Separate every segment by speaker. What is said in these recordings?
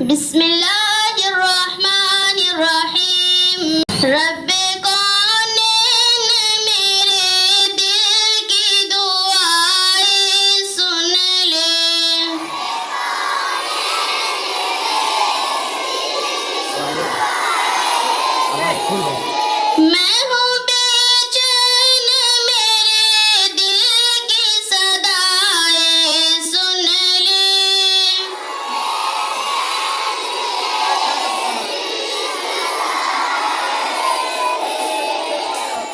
Speaker 1: बिस्मिल्लाहिर्रहमानिर्रहीम। रब्बे कौन मेरे दिल की दुआएं सुन ले। मैं हूँ बेचैन, मेरे दिल की सदाएं सुन ले।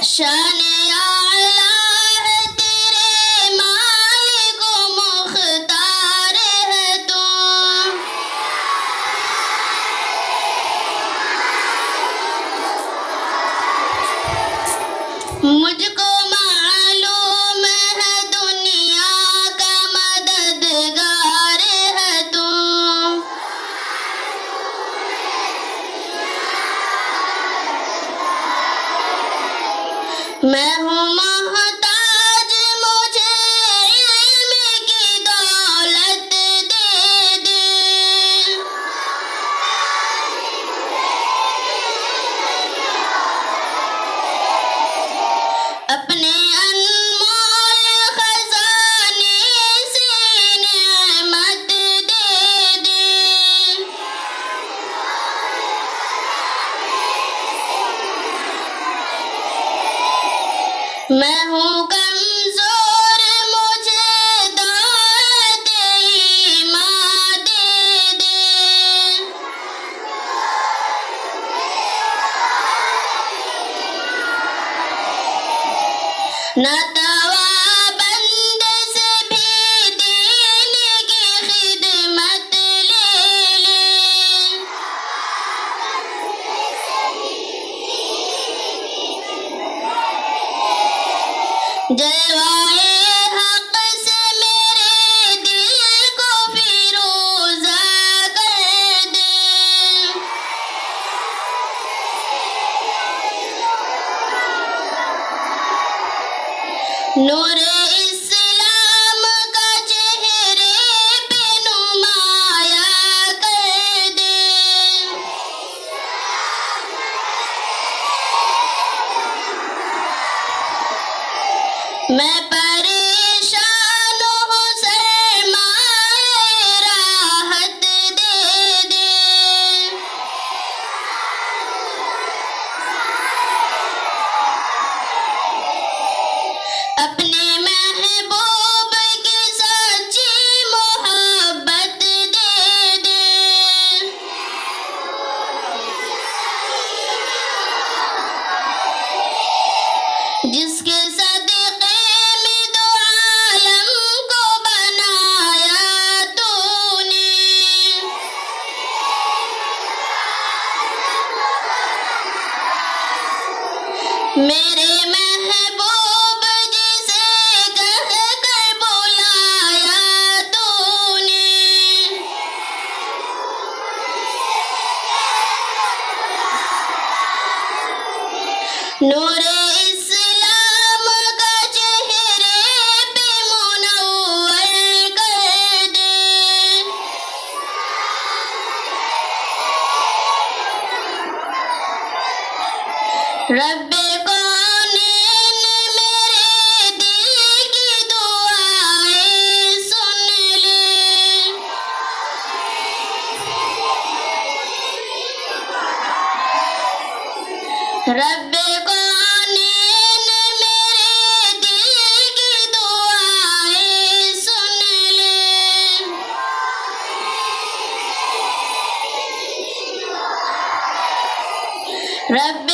Speaker 1: शाने आला है तेरे मालिक मुख्तार है तू। मुझको मालूम है दुनिया का मददगार है तू। मैं हूँ मोहताज, मुझे इल्म की दौलत दे दे। अपने अनमोल खजाने से नेमत दे दे। मैं हूँ कमजोर, मुझे दौलत ईमान दे दे। नातवा बंद से भी दीन की खिदमत ले ले। जलवाए हक से मेरे दिल को फिरोजा कर दे। नूरे इस्लाम का चेहरे पे नुमाया कर दे। मैं परेशान हूँ, सरमाए राहत दे दे। अपने महबूब की सच्ची मोहब्बत दे दे। जिसके सदक़े में दो आलम को बनाया तूने। मेरे महबूब जिसे कह कर बुलाया तूने। नूरे इस्लाम का चेहरे पे मुनव्वर कर दे। रब्बे कौन मेरे दिल की दुआएं सुन ले। रब्बे कौन मेरे दिल की दुआएं सुन ले। रब्बे